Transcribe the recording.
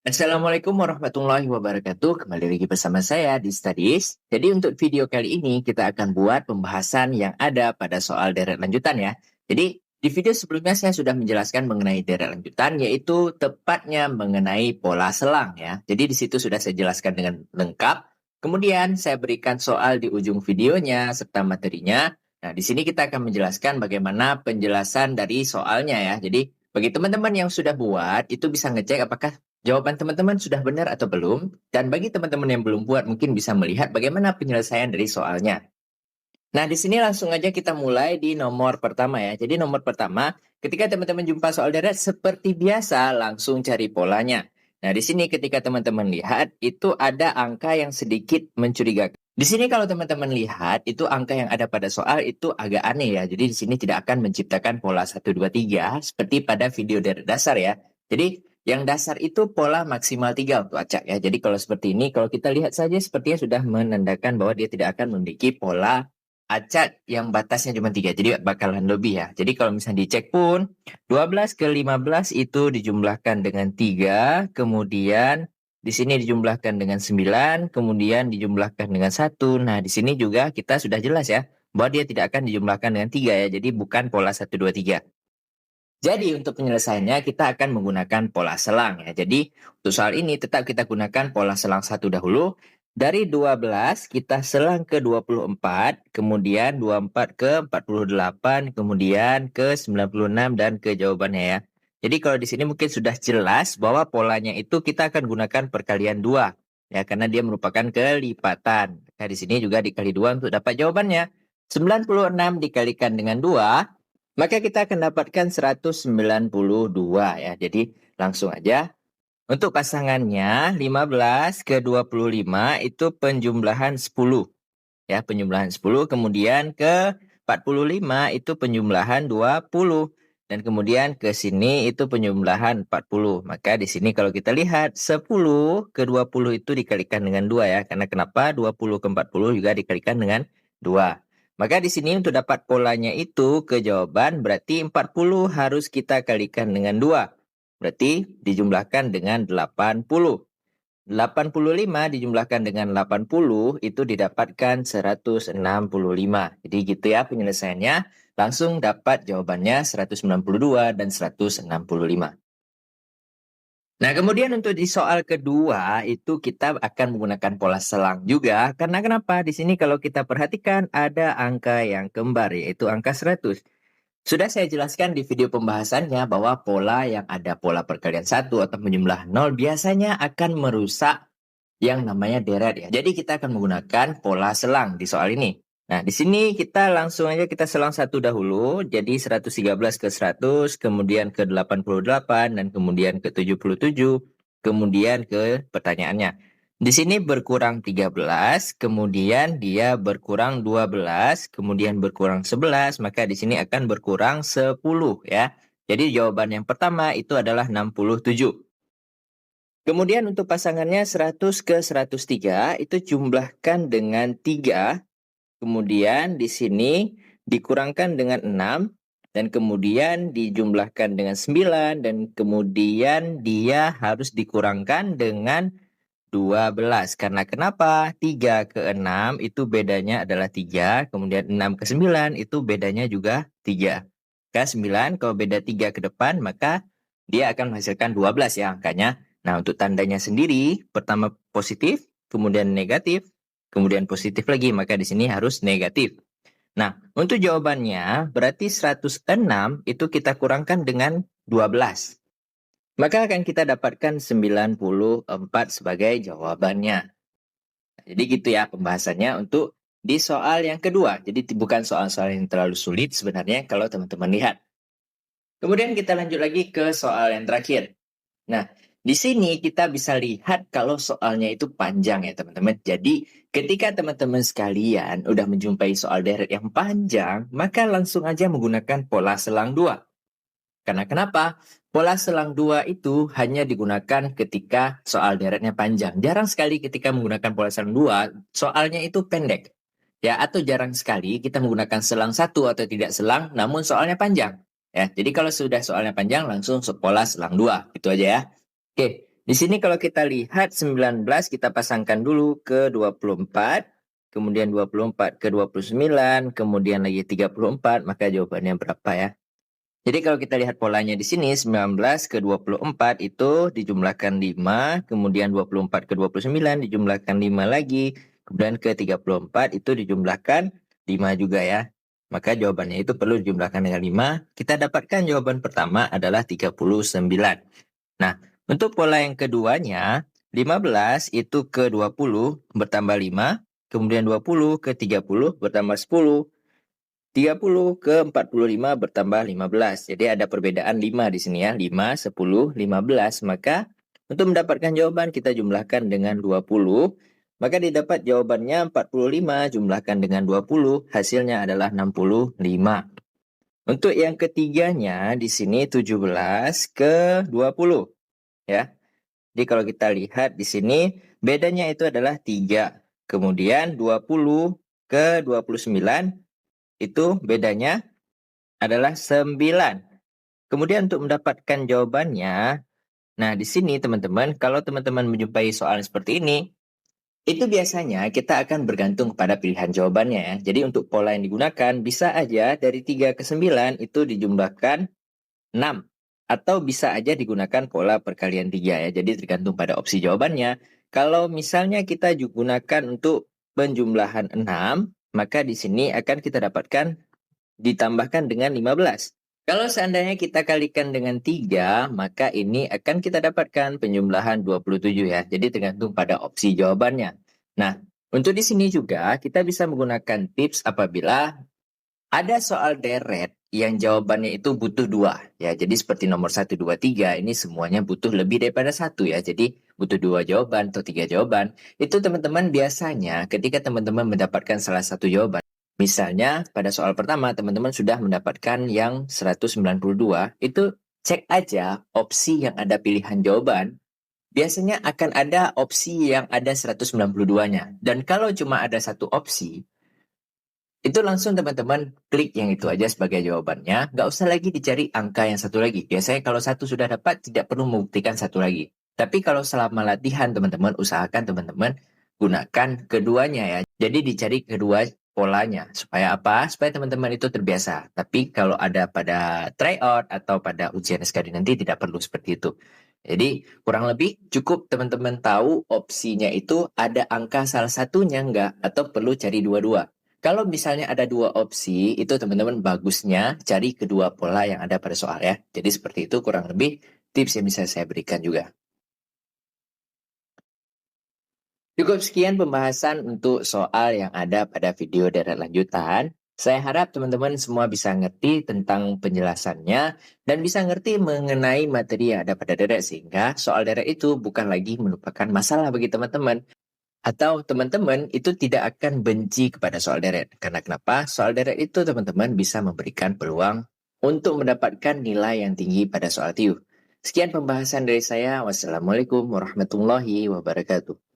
Assalamualaikum warahmatullahi wabarakatuh. Kembali lagi bersama saya di Studies. Jadi untuk video kali ini kita akan buat pembahasan yang ada pada soal deret lanjutan ya. Jadi di video sebelumnya saya sudah menjelaskan mengenai deret lanjutan, yaitu tepatnya mengenai pola selang ya. Jadi di situ sudah saya jelaskan dengan lengkap. Kemudian saya berikan soal di ujung videonya serta materinya. Nah, di sini kita akan menjelaskan bagaimana penjelasan dari soalnya ya. Jadi bagi teman-teman yang sudah buat, itu bisa ngecek apakah jawaban teman-teman sudah benar atau belum? Dan bagi teman-teman yang belum buat, mungkin bisa melihat bagaimana penyelesaian dari soalnya. Nah, di sini langsung aja kita mulai di nomor pertama ya. Jadi nomor pertama, ketika teman-teman jumpa soal deret, seperti biasa langsung cari polanya. Nah, di sini ketika teman-teman lihat, itu ada angka yang sedikit mencurigakan. Di sini kalau teman-teman lihat, itu angka yang ada pada soal itu agak aneh ya. Jadi di sini tidak akan menciptakan pola 1, 2, 3 seperti pada video deret dasar ya. Jadi yang dasar itu pola maksimal 3 untuk acak ya. Jadi kalau seperti ini, kalau kita lihat saja sepertinya sudah menandakan bahwa dia tidak akan memiliki pola acak yang batasnya cuma 3. Jadi bakalan lebih ya. Jadi kalau misalnya dicek pun, 12 ke 15 itu dijumlahkan dengan 3. Kemudian di sini dijumlahkan dengan 9. Kemudian dijumlahkan dengan 1. Nah di sini juga kita sudah jelas ya, bahwa dia tidak akan dijumlahkan dengan 3 ya. Jadi bukan pola 1, 2, 3. Jadi untuk penyelesaiannya kita akan menggunakan pola selang ya. Jadi untuk soal ini tetap kita gunakan pola selang 1 dahulu. Dari 12 kita selang ke 24, kemudian 24 ke 48, kemudian ke 96 dan ke jawabannya ya. Jadi kalau di sini mungkin sudah jelas bahwa polanya itu kita akan gunakan perkalian 2 ya, karena dia merupakan kelipatan. Nah di sini juga dikali 2 untuk dapat jawabannya. 96 dikalikan dengan 2, maka kita akan dapatkan 192 ya. Jadi langsung aja. Untuk pasangannya 15 ke 25 itu penjumlahan 10. Ya, penjumlahan 10. Kemudian ke 45 itu penjumlahan 20. Dan kemudian ke sini itu penjumlahan 40. Maka di sini kalau kita lihat 10 ke 20 itu dikalikan dengan 2 ya. Karena kenapa? 20 ke 40 juga dikalikan dengan 2. Maka di sini untuk dapat polanya itu ke jawaban berarti 40 harus kita kalikan dengan 2. Berarti dijumlahkan dengan 80. 85 dijumlahkan dengan 80 itu didapatkan 165. Jadi gitu ya penyelesaiannya. Langsung dapat jawabannya 192 dan 165. Nah, kemudian untuk di soal kedua itu kita akan menggunakan pola selang juga. Karena kenapa? Di sini kalau kita perhatikan ada angka yang kembar yaitu angka 100. Sudah saya jelaskan di video pembahasannya bahwa pola yang ada pola perkalian 1 atau menjumlah 0 biasanya akan merusak yang namanya deret ya. Jadi kita akan menggunakan pola selang di soal ini. Nah, di sini kita langsung aja kita selang 1 dahulu. Jadi 113 ke 100, kemudian ke 88, dan kemudian ke 77, kemudian ke pertanyaannya. Di sini berkurang 13, kemudian dia berkurang 12, kemudian berkurang 11, maka di sini akan berkurang 10 ya. Jadi jawaban yang pertama itu adalah 67. Kemudian untuk pasangannya 100 ke 103 itu jumlahkan dengan 3. Kemudian di sini dikurangkan dengan 6. Dan kemudian dijumlahkan dengan 9. Dan kemudian dia harus dikurangkan dengan 12. Karena kenapa? 3 ke 6 itu bedanya adalah 3. Kemudian 6 ke 9 itu bedanya juga 3. Ke 9 kalau beda 3 ke depan maka dia akan menghasilkan 12 ya angkanya. Nah, untuk tandanya sendiri, pertama positif, kemudian negatif, kemudian positif lagi, maka di sini harus negatif. Nah, untuk jawabannya, berarti 106 itu kita kurangkan dengan 12. Maka akan kita dapatkan 94 sebagai jawabannya. Jadi gitu ya pembahasannya untuk di soal yang kedua. Jadi bukan soal-soal yang terlalu sulit sebenarnya kalau teman-teman lihat. Kemudian kita lanjut lagi ke soal yang terakhir. Nah, di sini kita bisa lihat kalau soalnya itu panjang ya teman-teman. Jadi ketika teman-teman sekalian udah menjumpai soal deret yang panjang, maka langsung aja menggunakan pola selang 2. Karena kenapa? Pola selang 2 itu hanya digunakan ketika soal deretnya panjang. Jarang sekali ketika menggunakan pola selang 2, soalnya itu pendek. Ya, atau jarang sekali kita menggunakan selang 1 atau tidak selang, namun soalnya panjang. Ya, jadi kalau sudah soalnya panjang, langsung pola selang 2. Itu aja ya. Oke, Di sini kalau kita lihat 19 kita pasangkan dulu ke 24, kemudian 24 ke 29, kemudian lagi 34, maka jawabannya berapa ya? Jadi kalau kita lihat polanya di sini 19 ke 24 itu dijumlahkan 5, kemudian 24 ke 29 dijumlahkan 5 lagi, kemudian ke 34 itu dijumlahkan 5 juga ya. Maka jawabannya itu perlu dijumlahkan dengan 5. Kita dapatkan jawaban pertama adalah 39. Nah, untuk pola yang keduanya, 15 itu ke 20 bertambah 5, kemudian 20 ke 30 bertambah 10, 30 ke 45 bertambah 15. Jadi ada perbedaan 5 di sini ya. 5, 10, 15. Maka untuk mendapatkan jawaban kita jumlahkan dengan 20. Maka didapat jawabannya 45 jumlahkan dengan 20. Hasilnya adalah 65. Untuk yang ketiganya di sini 17 ke 20 ya. Jadi kalau kita lihat di sini bedanya itu adalah 3. Kemudian 20 ke 29 itu bedanya adalah 9. Kemudian untuk mendapatkan jawabannya, nah di sini teman-teman, kalau teman-teman menjumpai soal seperti ini, itu biasanya kita akan bergantung kepada pilihan jawabannya ya. Jadi untuk pola yang digunakan, bisa aja dari 3 ke 9 itu dijumlahkan 6. Atau bisa aja digunakan pola perkalian 3 ya. Jadi tergantung pada opsi jawabannya. Kalau misalnya kita gunakan untuk penjumlahan 6, maka di sini akan kita dapatkan ditambahkan dengan 15. Kalau seandainya kita kalikan dengan 3, maka ini akan kita dapatkan penjumlahan 27 ya. Jadi tergantung pada opsi jawabannya. Nah, untuk di sini juga kita bisa menggunakan tips apabila ada soal deret yang jawabannya itu butuh 2 ya. Jadi seperti nomor 1, 2, 3 ini semuanya butuh lebih daripada 1 ya. Jadi butuh 2 jawaban atau 3 jawaban. Itu teman-teman biasanya ketika teman-teman mendapatkan salah satu jawaban. Misalnya pada soal pertama teman-teman sudah mendapatkan yang 192, itu cek aja opsi yang ada pilihan jawaban. Biasanya akan ada opsi yang ada 192-nya. Dan kalau cuma ada satu opsi, itu langsung teman-teman klik yang itu aja sebagai jawabannya. Nggak usah lagi dicari angka yang satu lagi. Biasanya kalau satu sudah dapat, tidak perlu membuktikan satu lagi. Tapi kalau selama latihan teman-teman, usahakan teman-teman gunakan keduanya ya. Jadi dicari kedua polanya. Supaya apa? Supaya teman-teman itu terbiasa. Tapi kalau ada pada tryout atau pada ujian SKD nanti tidak perlu seperti itu. Jadi kurang lebih cukup teman-teman tahu opsinya itu ada angka salah satunya enggak atau perlu cari dua-dua. Kalau misalnya ada 2 opsi, itu teman-teman bagusnya cari kedua pola yang ada pada soal ya. Jadi seperti itu kurang lebih tips yang bisa saya berikan juga. Cukup sekian pembahasan untuk soal yang ada pada video deret lanjutan. Saya harap teman-teman semua bisa ngerti tentang penjelasannya dan bisa ngerti mengenai materi yang ada pada deret sehingga soal deret itu bukan lagi merupakan masalah bagi teman-teman. Atau teman-teman itu tidak akan benci kepada soal deret. Karena kenapa? Soal deret itu teman-teman bisa memberikan peluang untuk mendapatkan nilai yang tinggi pada soal TIUH. Sekian pembahasan dari saya. Wassalamualaikum warahmatullahi wabarakatuh.